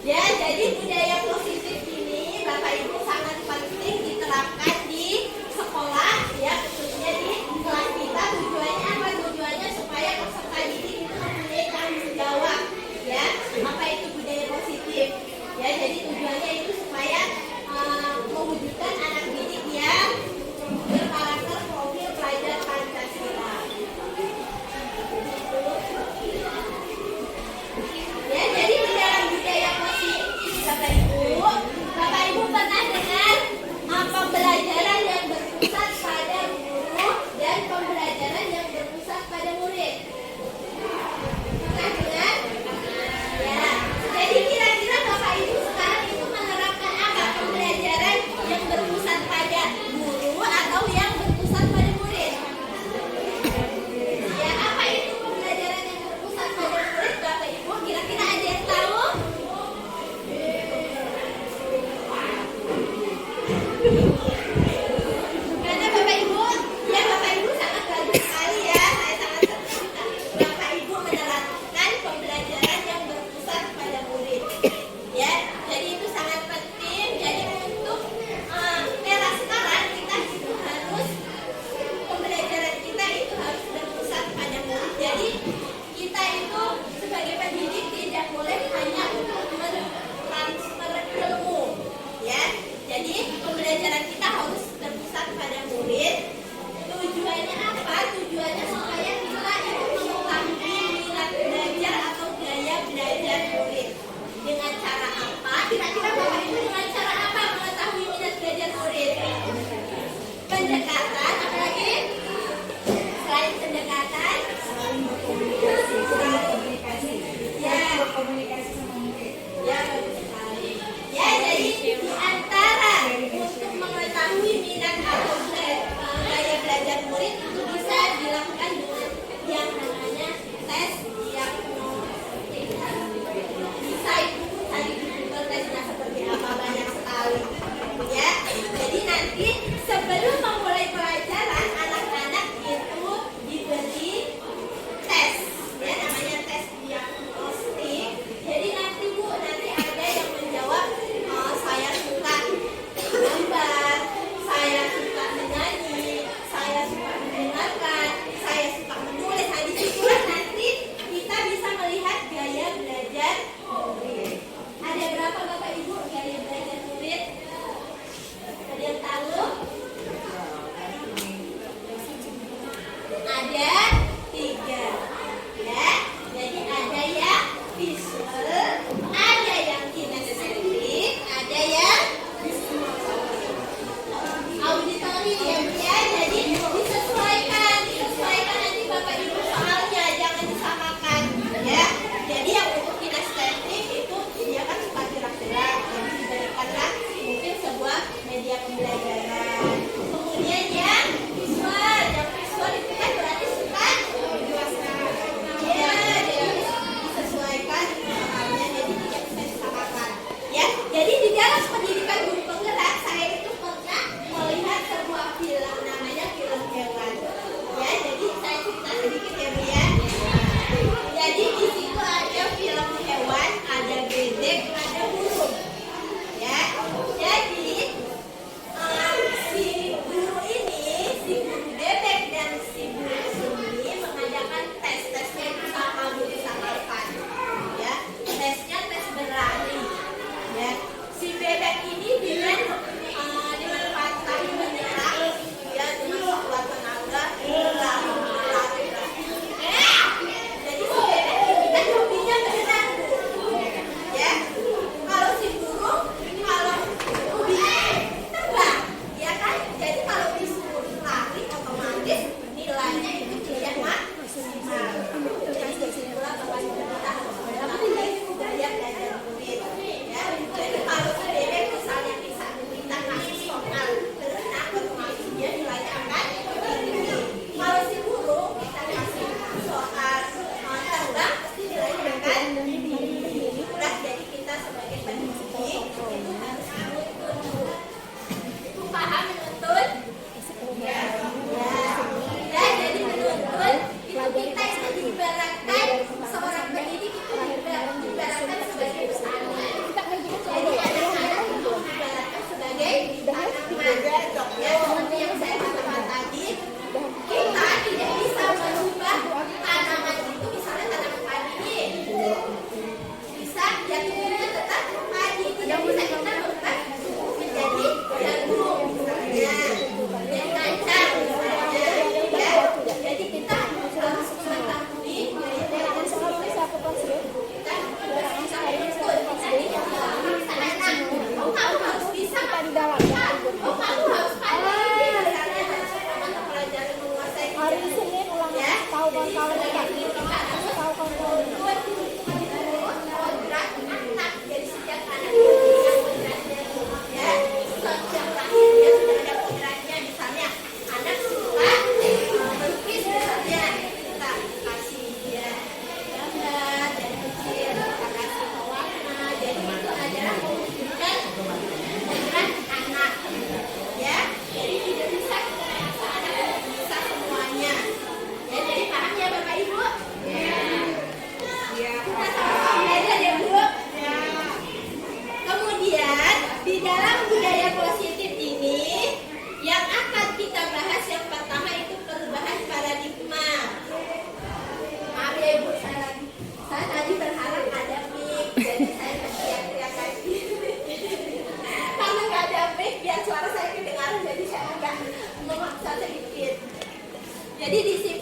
Ya, jadi budaya positif ini Bapak Ibu sangat penting diterapkan di sekolah, ya, khususnya di kelas kita. Tujuannya apa? Tujuannya supaya peserta didik itu mempunyai tanggung jawab, ya. Apa itu budaya positif? Ya, jadi tujuannya itu supaya mewujudkan anak didik yang berkarakter profil pelajar Pancasila. Saya tadi berharap ada mic, jadi saya teriak-teriak lagi. Karena nggak ada mic, biar suara saya kedengaran, jadi saya agak memaksa sedikit. Jadi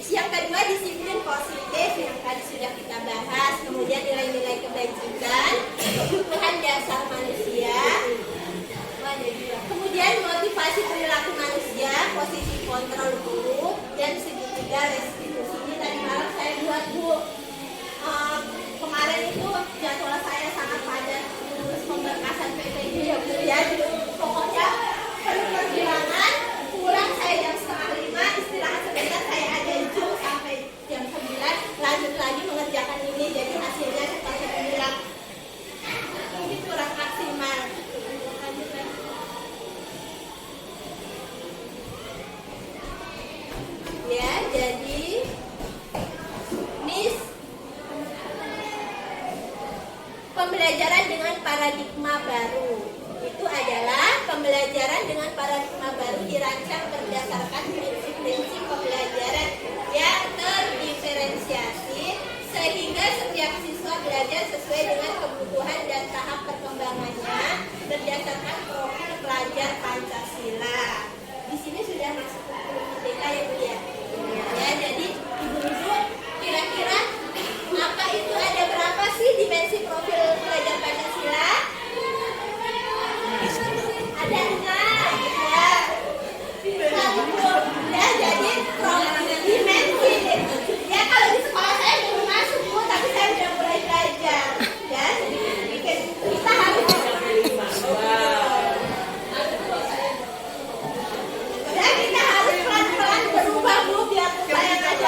yang kedua disiplin positif yang tadi sudah kita bahas, kemudian nilai-nilai kebajikan, kebutuhan dasar manusia, kemudian motivasi perilaku manusia, posisi kontrol guru, dan segitiga restitusi. Ini tadi malam saya buat Bu. Kemarin itu jadwal saya sangat padat terus pemberkasan PPJ ya Bu ya. Pokoknya penuh perjuangan, pulang saya jam 4:30, istirahat sebentar, saya ada Zoom sampai jam 9, lanjut lagi mengerjakan ini, jadi hasilnya seperti bilang ini kurang maksimal. Lanjut lagi. Ya, jadi Miss pembelajaran dengan paradigma baru itu adalah pembelajaran dengan paradigma baru dirancang berdasarkan prinsip-prinsip pembelajaran yang terdiferensiasi sehingga setiap siswa belajar sesuai dengan kebutuhan dan tahap perkembangannya berdasarkan profil pelajar Pancasila. Di sini sudah masuk ke merdeka ya Bu ya. Ya, jadi ibu-ibu kira-kira apa itu ada berapa sih dimensi profil pelajar Pancasila? Ada 6 ya. Ya, jadi profil dimensi. Ya kalau di sekolah saya belum masuk Bu, tapi saya sudah mulai belajar. Ya, jadi kita harus ya kita harus pelan-pelan berubah Bu biar saya ngajar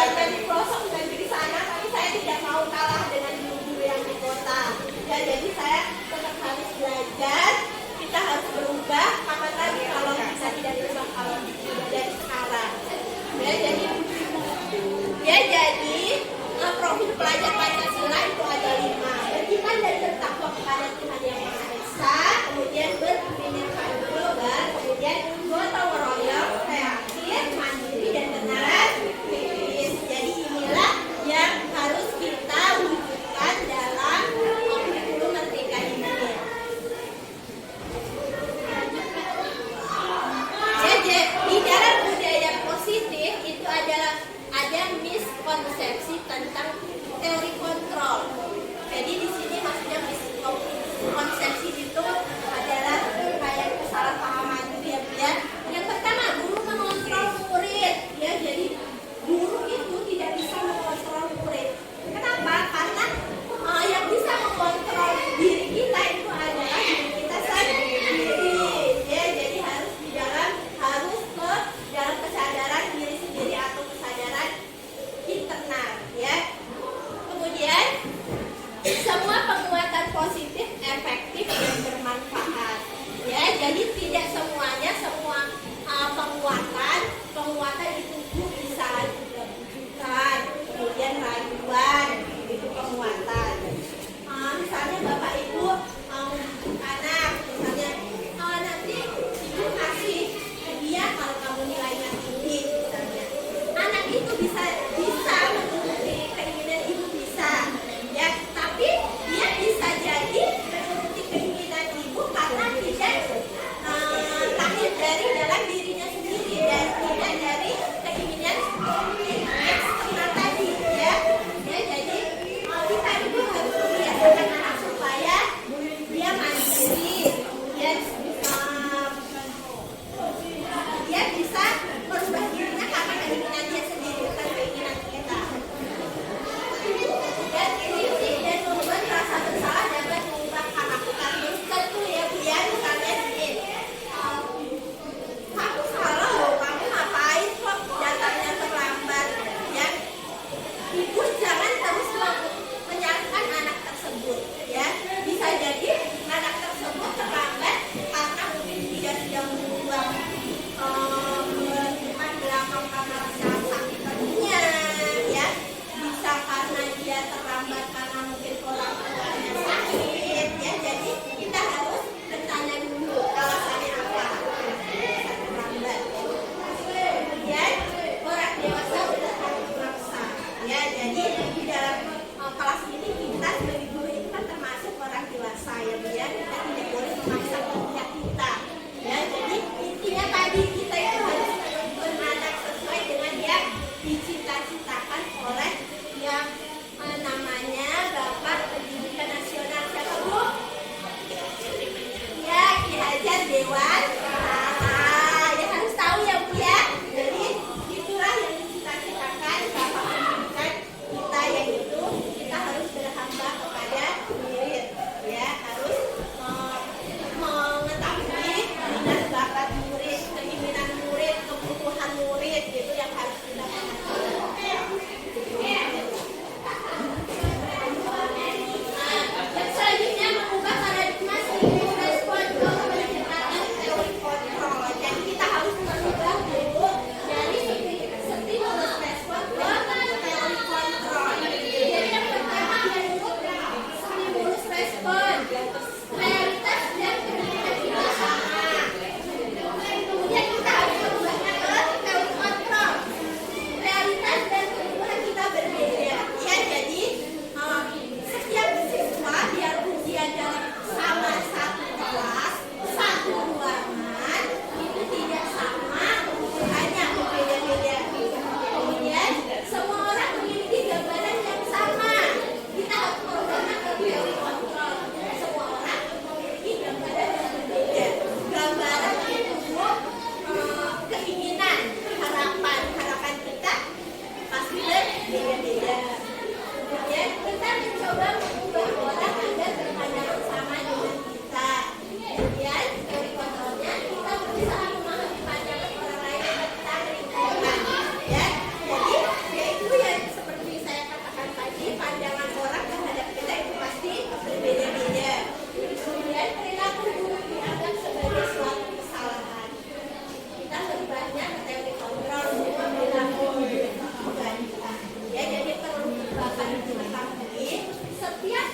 mencoba mengubah orang agar berpandangan sama dengan kita. Kemudian teori kontrolnya kita berusaha memahami pandangan orang lain tentang lingkungan. Ya, jadi yaitu yang seperti saya katakan tadi, pandangan orang terhadap kita itu pasti berbeda-beda. Kemudian perilaku buruk dianggap sebagai suatu kesalahan. Kita lebih banyak ke teori kontrol semua perilaku buruk. Ya, jadi perlu Bapak diketahui setiap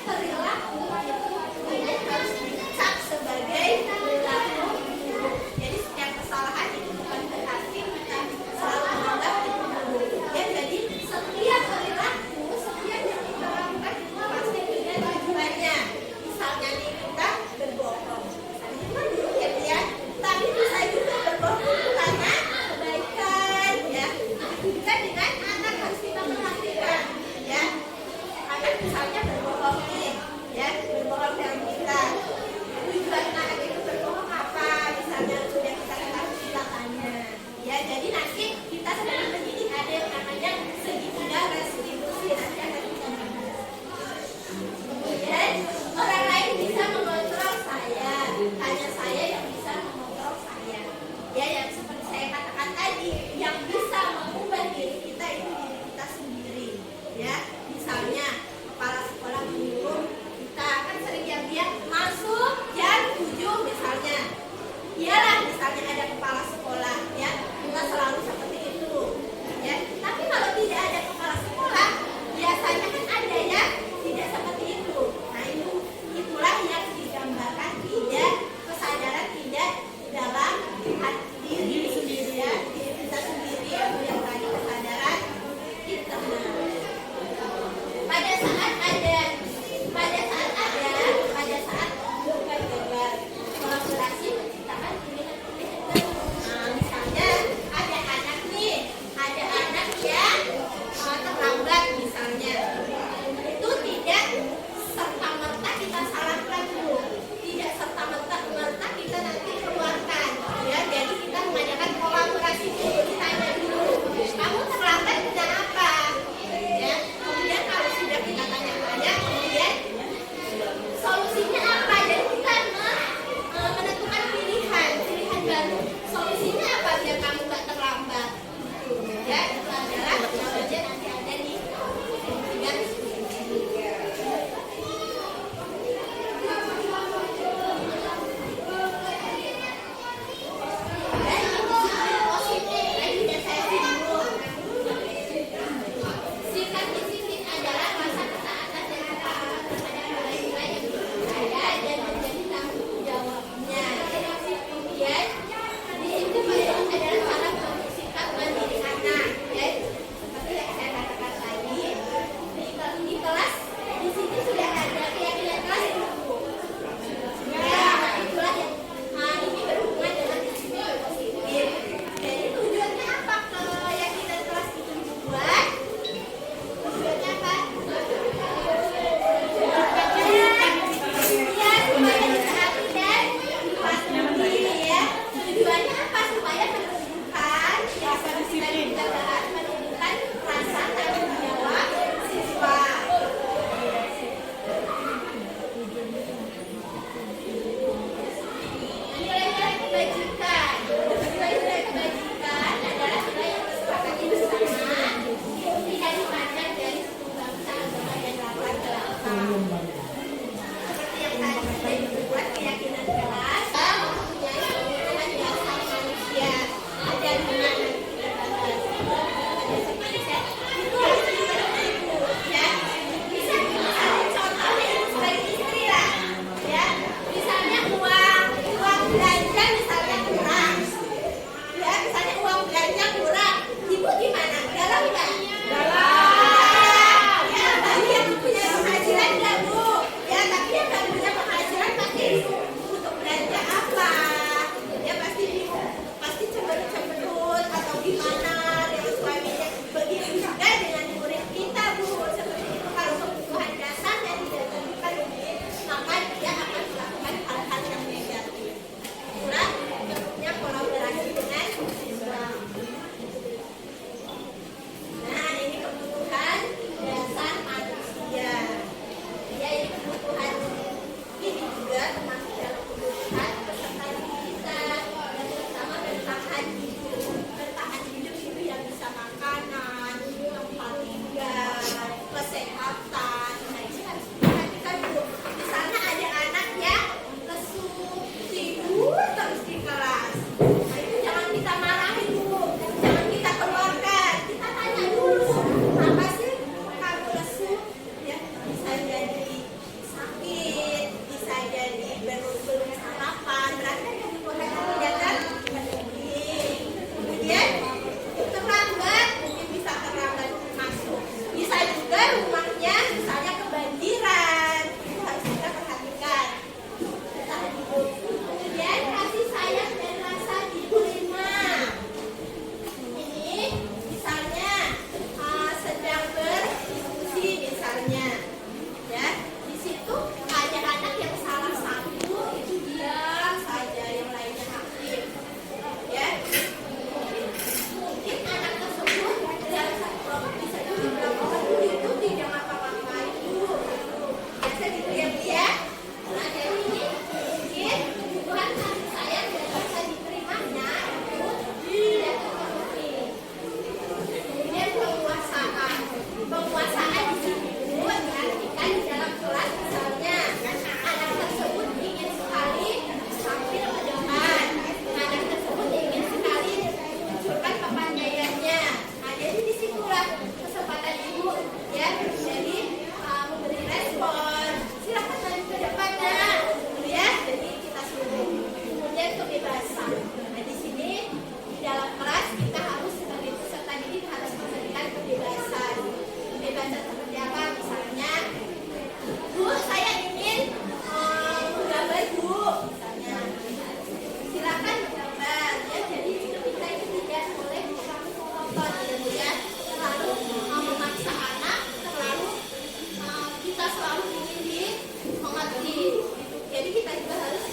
selalu ingin dimengerti. Jadi kita juga harus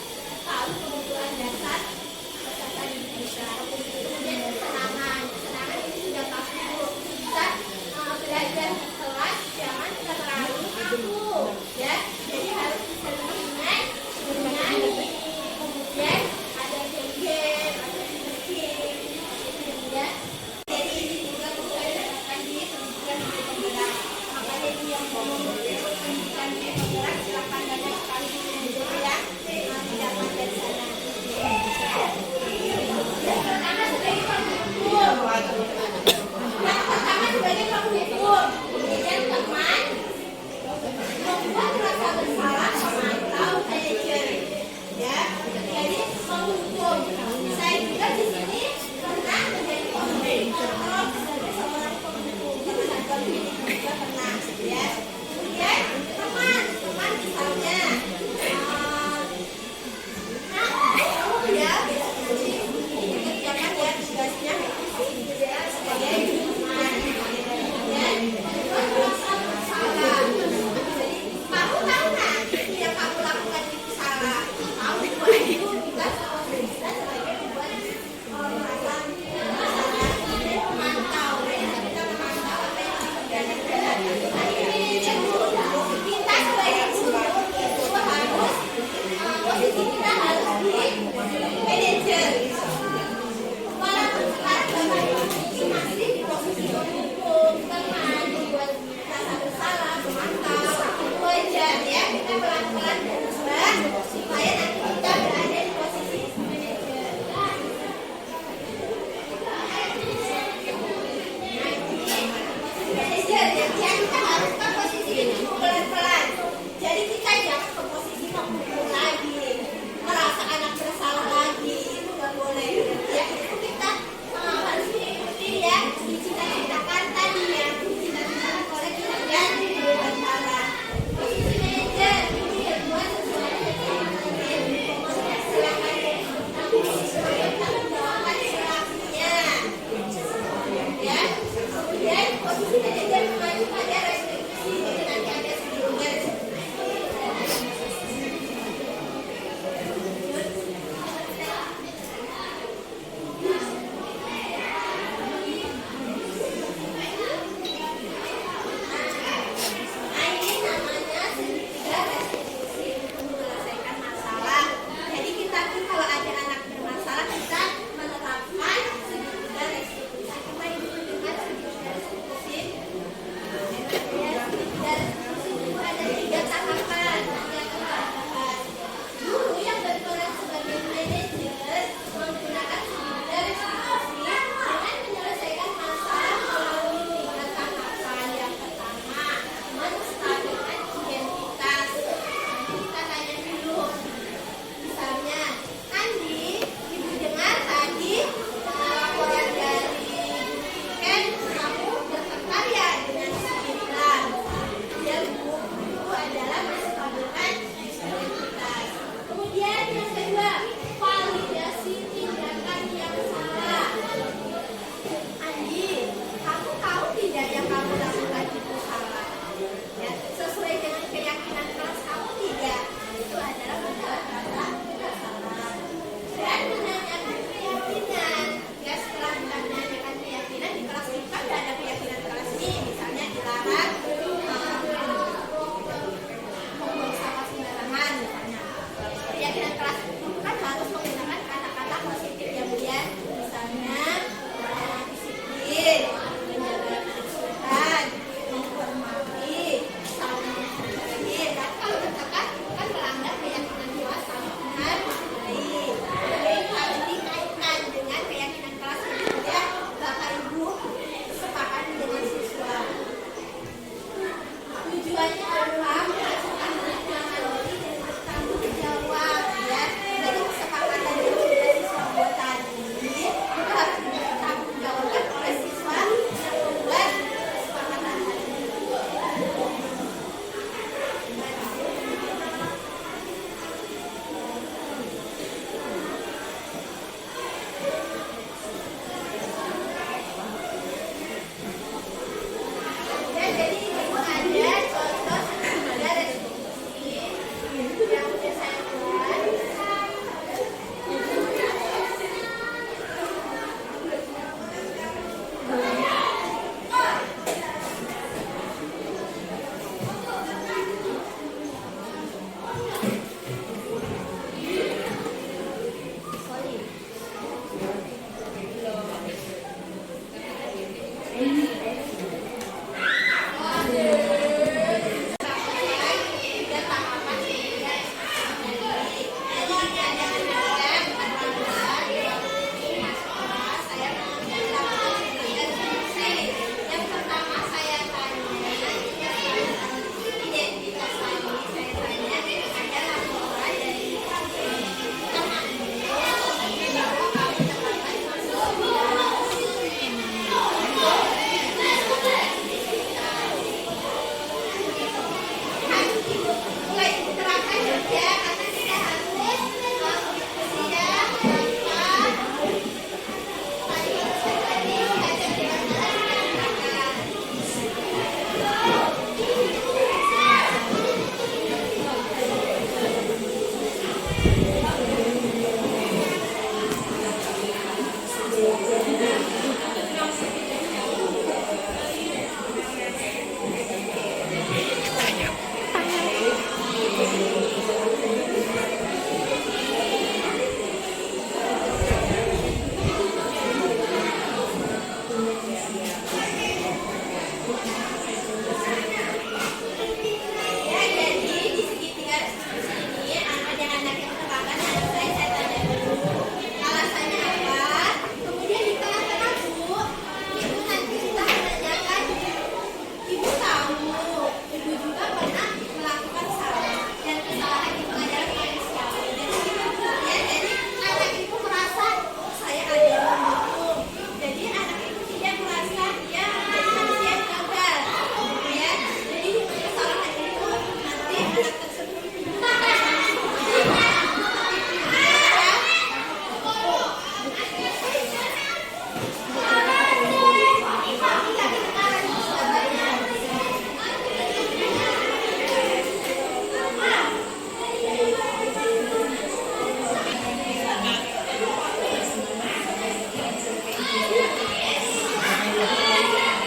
tahu kebutuhan dasar peserta didik kita. Kemudian kesenangan, kesenangan ini sudah pasti Bu. Kita belajar di kelas jangan terlalu kaku, ya. Jadi harus bisa dengan bernyanyi, kemudian ada game, ada bikin, ya. Jadi ini juga bisa didapatkan di pendidikan di penggerak. Makanya dia yang mau pendidikan di penggerak silakan banyak sekali dulu ya. Didapat dari sana. Yang pertama sebagai penghukum. Yang pertama sebagai penghukum. Kemudian teman membuat rasa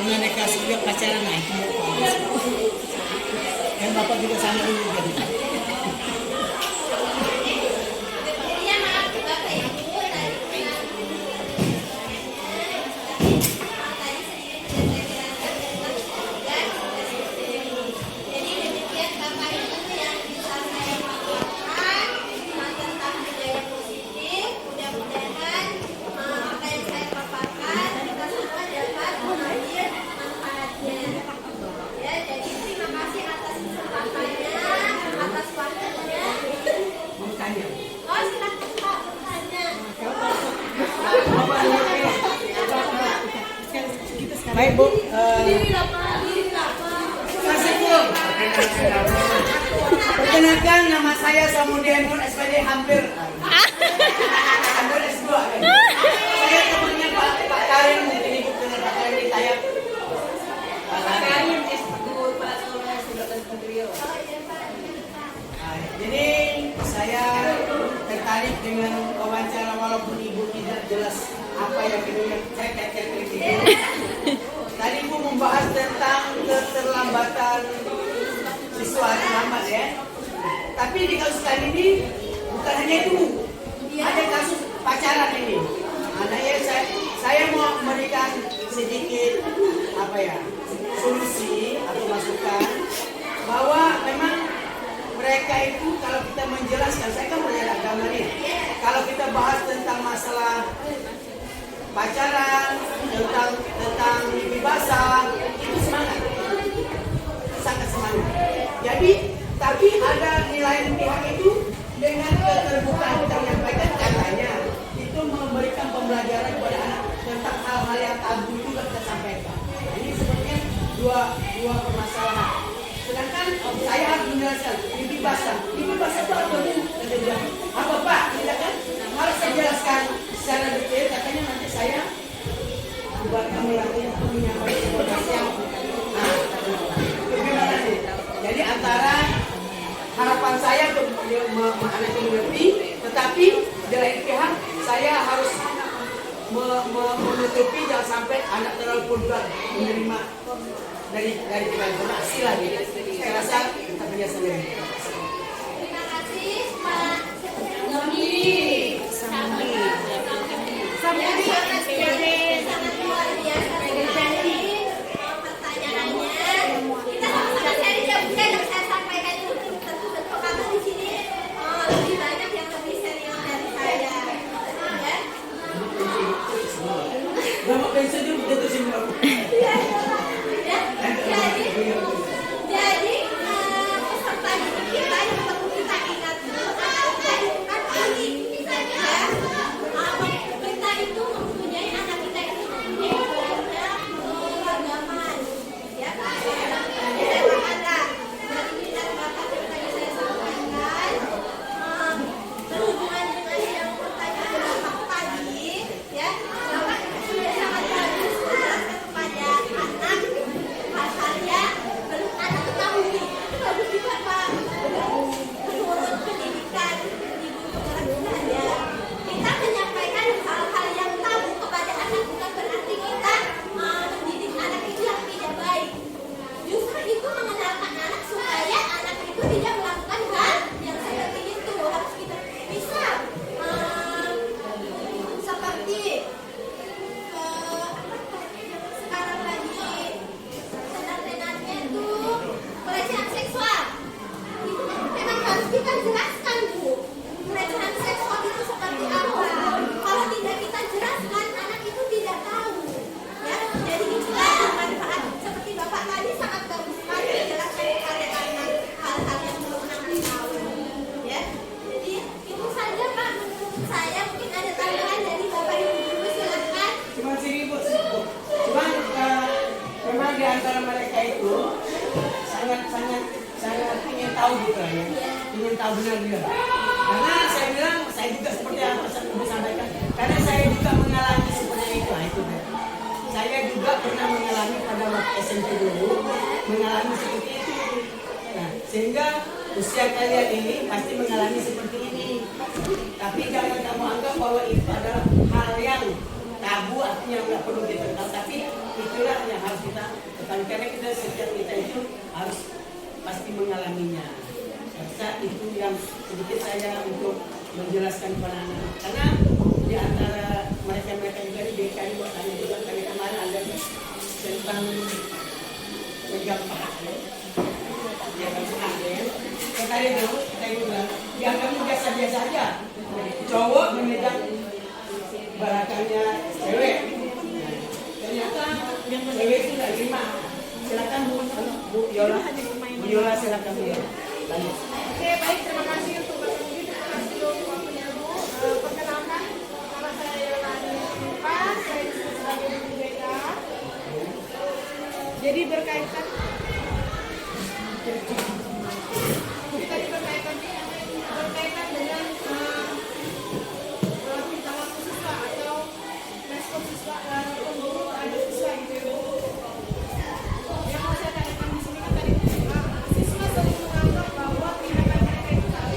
Pernah nikah sudah pacaran naik kan bapak juga sama dulu kan. Iya maaf Bapak Ibu tadi jadi demikian Bapak Ibu yang bisa saya paparkan tentang budaya positif. Mudah-mudahan apa yang saya paparkan kita semua dapat mengambil manfaatnya. Ya, jadi terima kasih atas kesempatannya, atas waktunya. Mau tanya. Oh, silakan Pak bertanya. Baik Bu, Dirilah Pak, dirilah Pak. kasih Bu. Perkenalkan nama saya Samudian Nur SPD hampir S2. Saya temannya Pak Karim, mungkin ibu kenal Pak Karim di Tayap. Pak Karim S2 Pak Soleh sudah Beliau. Jadi saya tertarik dengan wawancara walaupun ibu tidak jelas apa yang kedua cek itu. Tadi ibu membahas tentang keterlambatan siswa terlambat ya. Tapi di kasus kali ini bukan hanya itu, ada kasus pacaran ini. Nah, ya saya mau memberikan sedikit apa ya solusi atau masukan bahwa memang mereka itu kalau kita menjelaskan, saya kan belajar agama nih. Kalau kita bahas tentang masalah pacaran, tentang mimpi basah, itu semangat, sangat semangat. Jadi, tapi ada nilai pihak itu dengan keterbukaan kita menyampaikan katanya itu memberikan pembelajaran kepada anak tentang hal-hal yang tabu juga kita sampaikan. Ini sebenarnya dua permasalahan. Sedangkan saya harus menjelaskan mimpi basah itu apa bu? Kata dia, apa Pak? Tidak kan? Harus saya jelaskan secara detail. Katanya nanti saya buat kamu lagi untuk menyampaikan informasi yang bagaimana sih? Jadi antara harapan saya untuk anak ini lebih, tetapi di lain pihak saya harus menutupi jangan sampai anak terlalu vulgar menerima dari kita informasi lagi. Saya rasa kita punya sendiri. Terima kasih Pak Sambi. sangat luar biasa sekali pertanyaannya. Kita sama-sama saya dijawabkan yang saya sampaikan itu tentu karena di sini lebih banyak yang lebih senior dari saya. Ya. Bapak pensiun juga jatuh sini. Ya. Jadi peserta gitu lah ya. Ingin tahu benar juga. Karena saya bilang, saya juga seperti apa saya mau sampaikan. Karena saya juga mengalami seperti itu. Nah, itu kan. Saya juga pernah mengalami pada waktu SMP dulu, mengalami seperti itu. Nah, sehingga usia kalian ini pasti mengalami seperti ini. Tapi jangan kamu anggap bahwa itu adalah hal yang tabu, artinya nggak perlu kita tahu. Tapi itulah yang harus kita ketahui, karena kita setiap kita itu harus pasti mengalaminya. Saya itu yang sedikit saya untuk menjelaskan kepada anak. Karena di antara mereka juga di DKI buat tanya juga kali kemarin ada tentang pegang paha. Ya kan ada. Kita itu bilang, yang kamu biasa-biasa aja. Cowok memegang belakangnya cewek. Ternyata yang cewek itu nggak terima. Silakan Bu Yola. Bu Yola silakan Bu Yola. Lanjut. Oke, baik, terima kasih untuk Bapak Budi, terima kasih untuk waktunya Bu. Perkenalkan, nama saya Yolanda Sipa, saya disebut sebagai Bu Beka. Jadi berkaitan dengan tingkah laku siswa atau respon siswa untuk ada siswa gitu ya Bu. Yang mau saya tanyakan di sini kan tadi siswa sering menganggap bahwa tindakan mereka itu salah.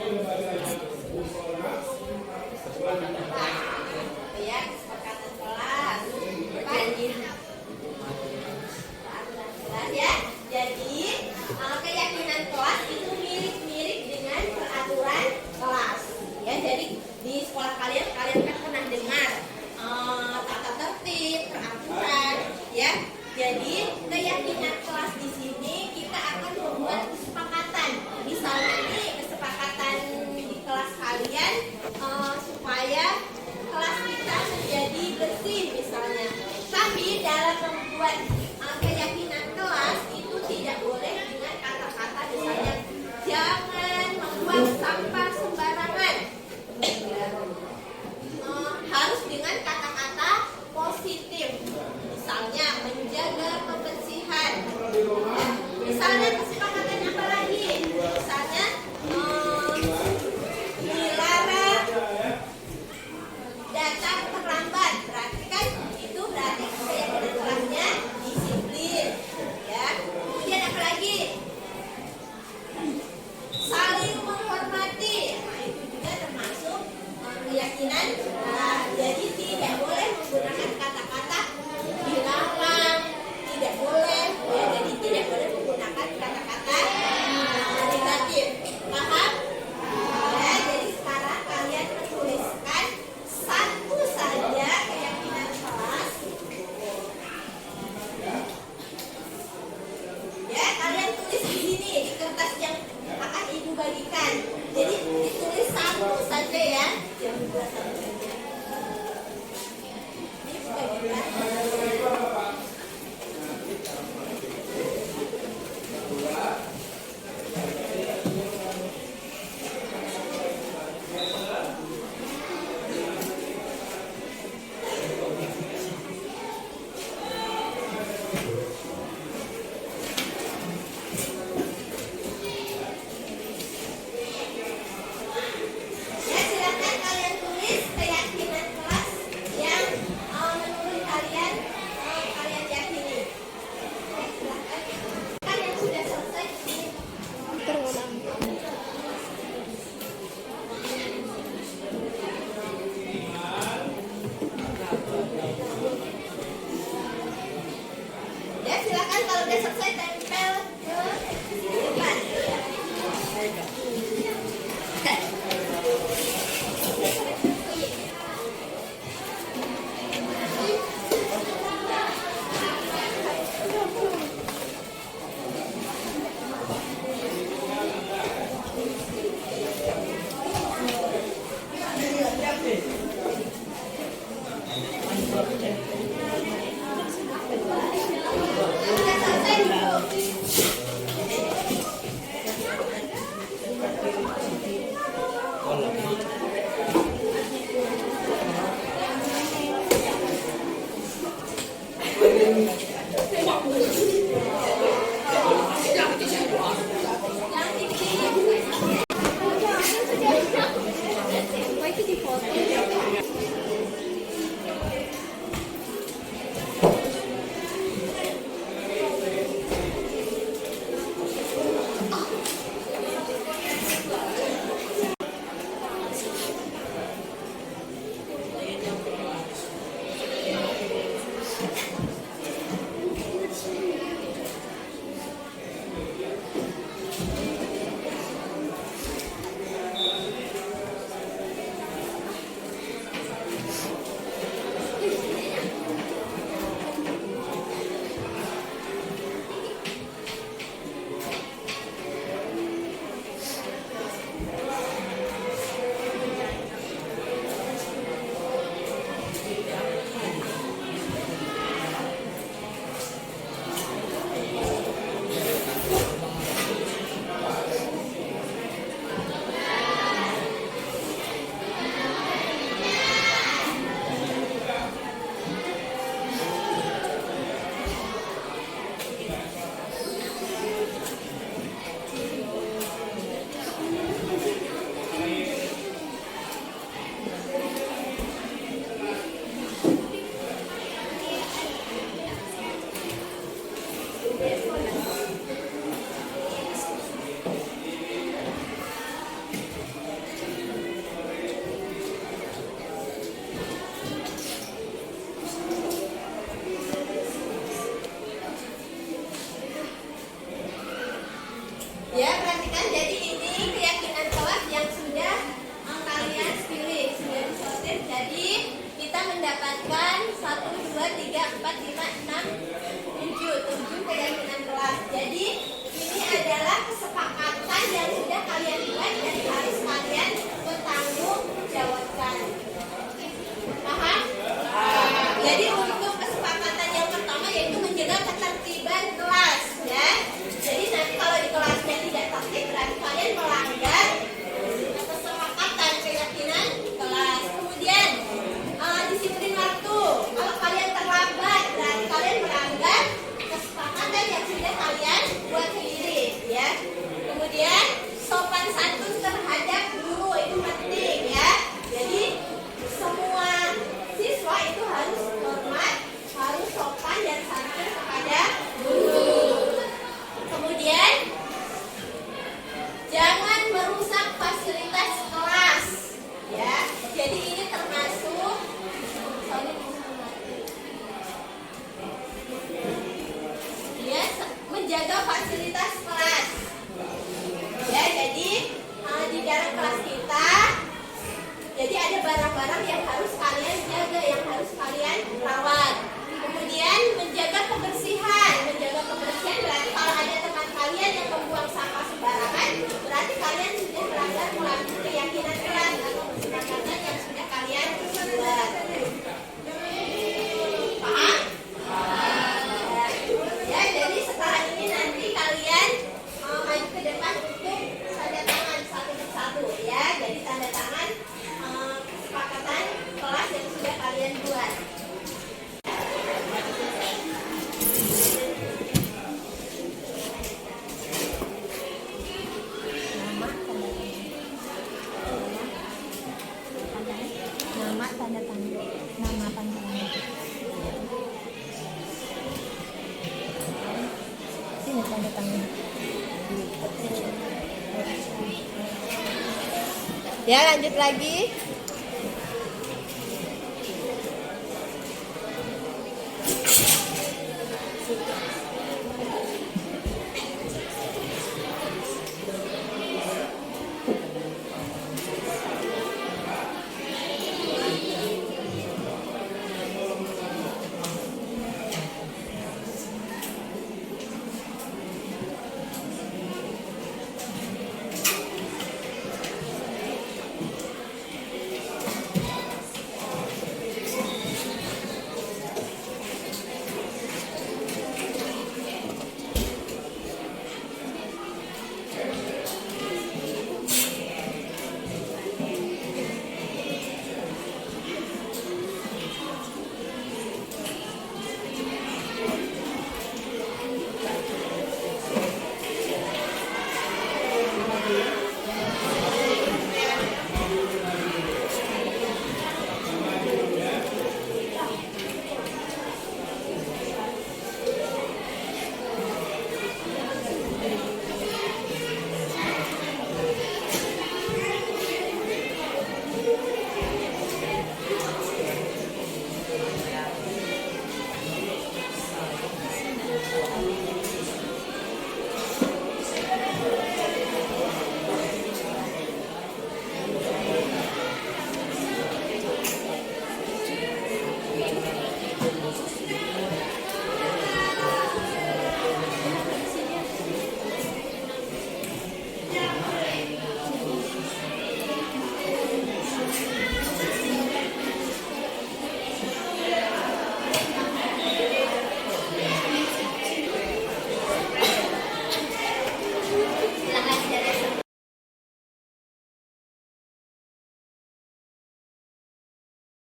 Ya, kesepakatan kelas. Janji. Kelas ya. Jadi keyakinan kelas itu mirip-mirip dengan peraturan kelas. Ya, jadi di sekolah kalian kan pernah dengar tata tertib, peraturan, ya. Jadi keyakinan kelas di sini kita akan membuat kesepakatan. Misalnya nih kesepakatan di kelas kalian supaya kelas kita menjadi bersih misalnya. Tapi dalam membuat keyakinan kelas itu tidak boleh dengan kata-kata misalnya jangan membuang sampah sembarangan. Harus dengan kata-kata positif. Misalnya menjaga kebersihan. Misalnya kesepakatan apa lagi? Misalnya dilarang datang terlambat. Berarti kan itu berarti keyakinan kelasnya disiplin. Ya. Kemudian apa lagi? Saling menghormati. Nah, itu juga termasuk keyakinan. Nah, jadi tidak boleh menggunakan kata-kata dilarang, tidak boleh. Ya, jadi tidak boleh menggunakan kata-kata negatif. Paham? Ya, jadi sekarang kalian menuliskan satu saja keyakinan kelas. Ya, kalian tulis di sini di kertas yang akan ibu bagikan. Jadi ditulis satu saja ya. Jangan dua satu saja. Ini ibu bagikan. Ya, silakan kalian tulis keyakinan kelas yang menurut kalian kalian yakini. Ya, silakan. Kalian sudah selesai. Ya, silakan kalau udah selesai tempel ke depan. Udah selesai Bu. barang-barang yang harus kalian jaga, yang harus kalian rawat. Kemudian menjaga kebersihan. Menjaga kebersihan berarti kalau ada teman kalian yang membuang sampah sembarangan, berarti kalian sudah melanggar keyakinan kelas atau kesepakatan yang sudah kalian buat. Paham? Ya, jadi setelah ini nanti kalian maju ke depan untuk tanda tangan satu persatu ya. Jadi tanda tangan kesepakatan kelas yang sudah kalian buat. Nama tanda tangan. Nama panggilan. Sini tanda tangan. Ya, lanjut lagi.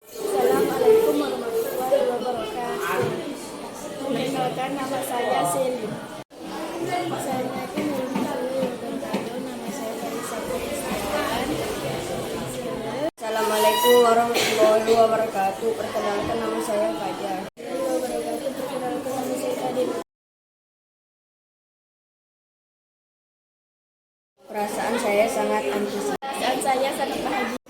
Assalamualaikum warahmatullahi wabarakatuh. Perkenalkan, nama saya Selin. Assalamualaikum warahmatullahi wabarakatuh. Perkenalkan nama saya Fajar. Perkenalkan, nama saya Adit. Perasaan saya sangat antusias. Perasaan saya sangat bahagia.